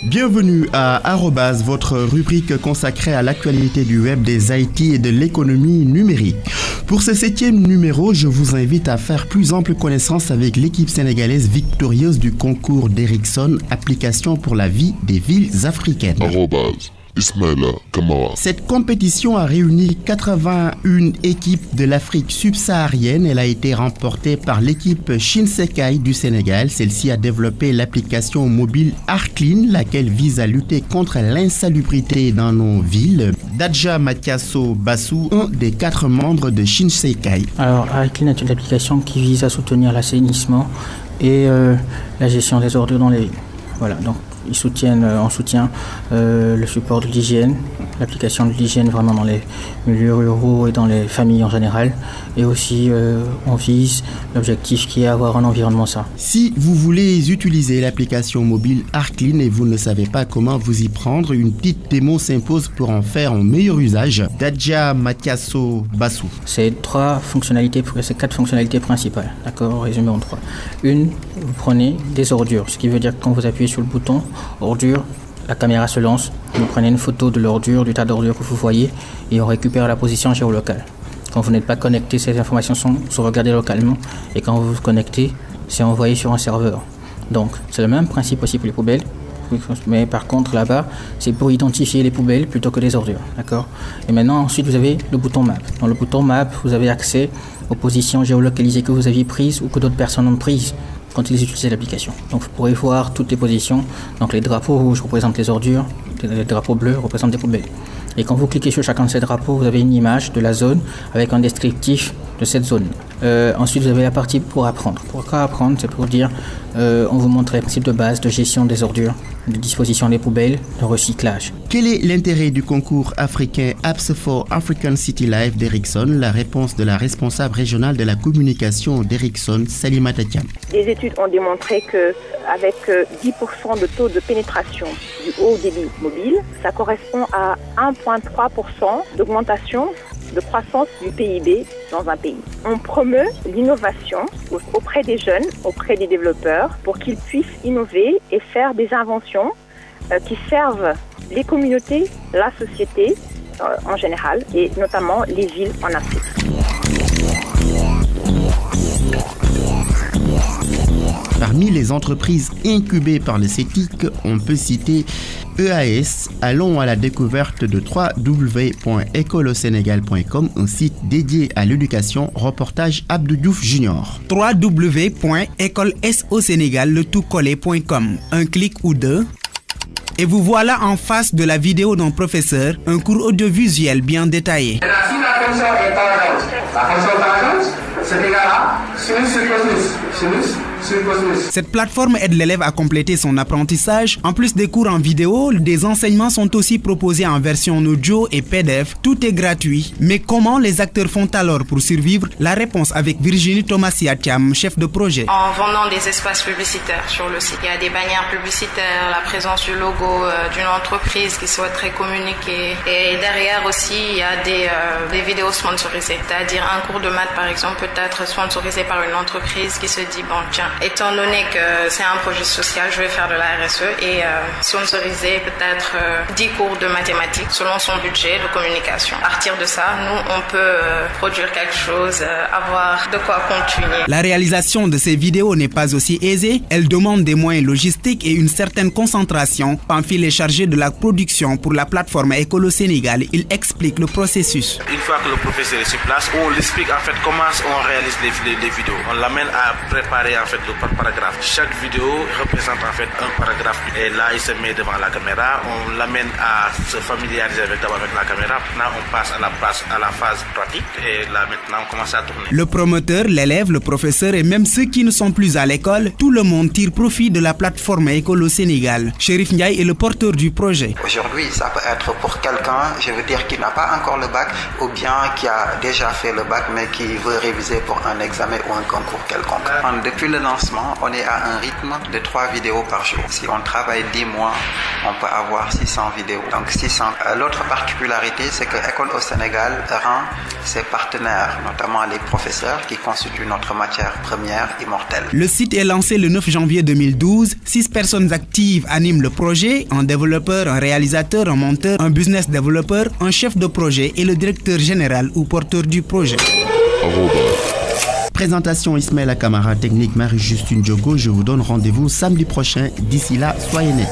Bienvenue à @, votre rubrique consacrée à l'actualité du web, des IT et de l'économie numérique. Pour ce 7e numéro, je vous invite à faire plus ample connaissance avec l'équipe sénégalaise victorieuse du concours d'Ericsson, application pour la vie des villes africaines. Ismaïla Kamara. Cette compétition a réuni 81 équipes de l'Afrique subsaharienne. Elle a été remportée par l'équipe Shinsekai du Sénégal. Celle-ci a développé l'application mobile Arclean, laquelle vise à lutter contre l'insalubrité dans nos villes. Dadja Mathiasso Bassou, un des 4 membres de Shinsekai. Alors, Arclean est une application qui vise à soutenir l'assainissement et la gestion des ordures dans les villes. Voilà, donc on soutient le support de l'hygiène, l'application de l'hygiène vraiment dans les milieux ruraux et dans les familles en général. Et aussi, on vise l'objectif qui est avoir un environnement sain. Si vous voulez utiliser l'application mobile Arclean et vous ne savez pas comment vous y prendre, une petite démo s'impose pour en faire un meilleur usage. Dadja Mathiasso Bassou. C'est 4 fonctionnalités principales, d'accord, résumé en 3. Une, vous prenez des ordures, ce qui veut dire que quand vous appuyez sur le bouton ordure, la caméra se lance, vous prenez une photo de l'ordure, du tas d'ordures que vous voyez et on récupère la position géolocale. Quand vous n'êtes pas connecté, ces informations sont sauvegardées localement et quand vous vous connectez, c'est envoyé sur un serveur. Donc c'est le même principe aussi pour les poubelles, mais par contre là-bas, c'est pour identifier les poubelles plutôt que les ordures, d'accord. Et maintenant ensuite vous avez le bouton Map. Dans le bouton Map, vous avez accès aux positions géolocalisées que vous aviez prises ou que d'autres personnes ont prises quand ils utilisaient l'application. Donc vous pourrez voir toutes les positions. Donc les drapeaux rouges représentent les ordures, les drapeaux bleus représentent des poubelles. Et quand vous cliquez sur chacun de ces drapeaux, vous avez une image de la zone avec un descriptif de cette zone. Ensuite, vous avez la partie pour apprendre. Pourquoi apprendre? C'est pour dire, on vous montre les principes de base de gestion des ordures, de disposition des poubelles, de recyclage. Quel est l'intérêt du concours africain Apps for African City Life d'Ericsson? La réponse de la responsable régionale de la communication d'Ericsson, Salima Tatiam. Les études ont démontré qu'avec 10% de taux de pénétration du haut débit mobile, ça correspond à 1,3% d'augmentation de croissance du PIB dans un pays. On promeut l'innovation auprès des jeunes, auprès des développeurs, pour qu'ils puissent innover et faire des inventions qui servent les communautés, la société en général, et notamment les villes en Afrique. Parmi les entreprises incubées par le CETIC, on peut citer EAS. Allons à la découverte de www.ecolosénégal.com, un site dédié à l'éducation. Reportage Abdou Diouf Junior. www.écolesosénégal.com. Un clic ou deux. Et vous voilà en face de la vidéo d'un professeur, un cours audiovisuel bien détaillé. Si la fonction est tangente, c'est égal à sinus sur cosinus. Cette plateforme aide l'élève à compléter son apprentissage. En plus des cours en vidéo, des enseignements sont aussi proposés en version audio et PDF. Tout est gratuit. Mais comment les acteurs font alors pour survivre? La réponse avec Virginie Thomas-Siatiam, chef de projet. En vendant des espaces publicitaires sur le site. Il y a des bannières publicitaires, la présence du logo d'une entreprise qui souhaiterait communiquer. Et derrière aussi, il y a des vidéos sponsorisées. C'est-à-dire un cours de maths, par exemple, peut être sponsorisé par une entreprise qui se dit, bon, tiens, étant donné que c'est un projet social, je vais faire de la RSE et sponsoriser peut-être 10 cours de mathématiques selon son budget de communication. À partir de ça, nous, on peut produire quelque chose, avoir de quoi continuer. La réalisation de ces vidéos n'est pas aussi aisée. Elle demande des moyens logistiques et une certaine concentration. Pamphile est chargé de la production pour la plateforme Écolo Sénégal. Il explique le processus. Une fois que le professeur est sur place, on l'explique en fait comment on réalise les vidéos. On l'amène à préparer en fait le paragraphe. Chaque vidéo représente en fait un paragraphe et là il se met devant la caméra. On l'amène à se familiariser avec la caméra. Maintenant on passe à la phase pratique et là maintenant on commence à tourner. Le promoteur, l'élève, le professeur et même ceux qui ne sont plus à l'école, tout le monde tire profit de la plateforme Écolo Sénégal. Chérif Ndiaye est le porteur du projet. Aujourd'hui, ça peut être pour quelqu'un, je veux dire, qui n'a pas encore le bac ou bien qui a déjà fait le bac mais qui veut réviser pour un examen ou un concours quelconque. Depuis le lancement, on est à un rythme de 3 vidéos par jour. Si on travaille 10 mois, on peut avoir 600 vidéos. Donc 600. L'autre particularité, c'est que École au Sénégal rend ses partenaires, notamment les professeurs, qui constituent notre matière première immortelle. Le site est lancé le 9 janvier 2012. 6 personnes actives animent le projet, un développeur, un réalisateur, un monteur, un business développeur, un chef de projet et le directeur général ou porteur du projet. Présentation Ismaël Kamara, technique Marie-Justine Diogo. Je vous donne rendez-vous samedi prochain. D'ici là, soyez nés.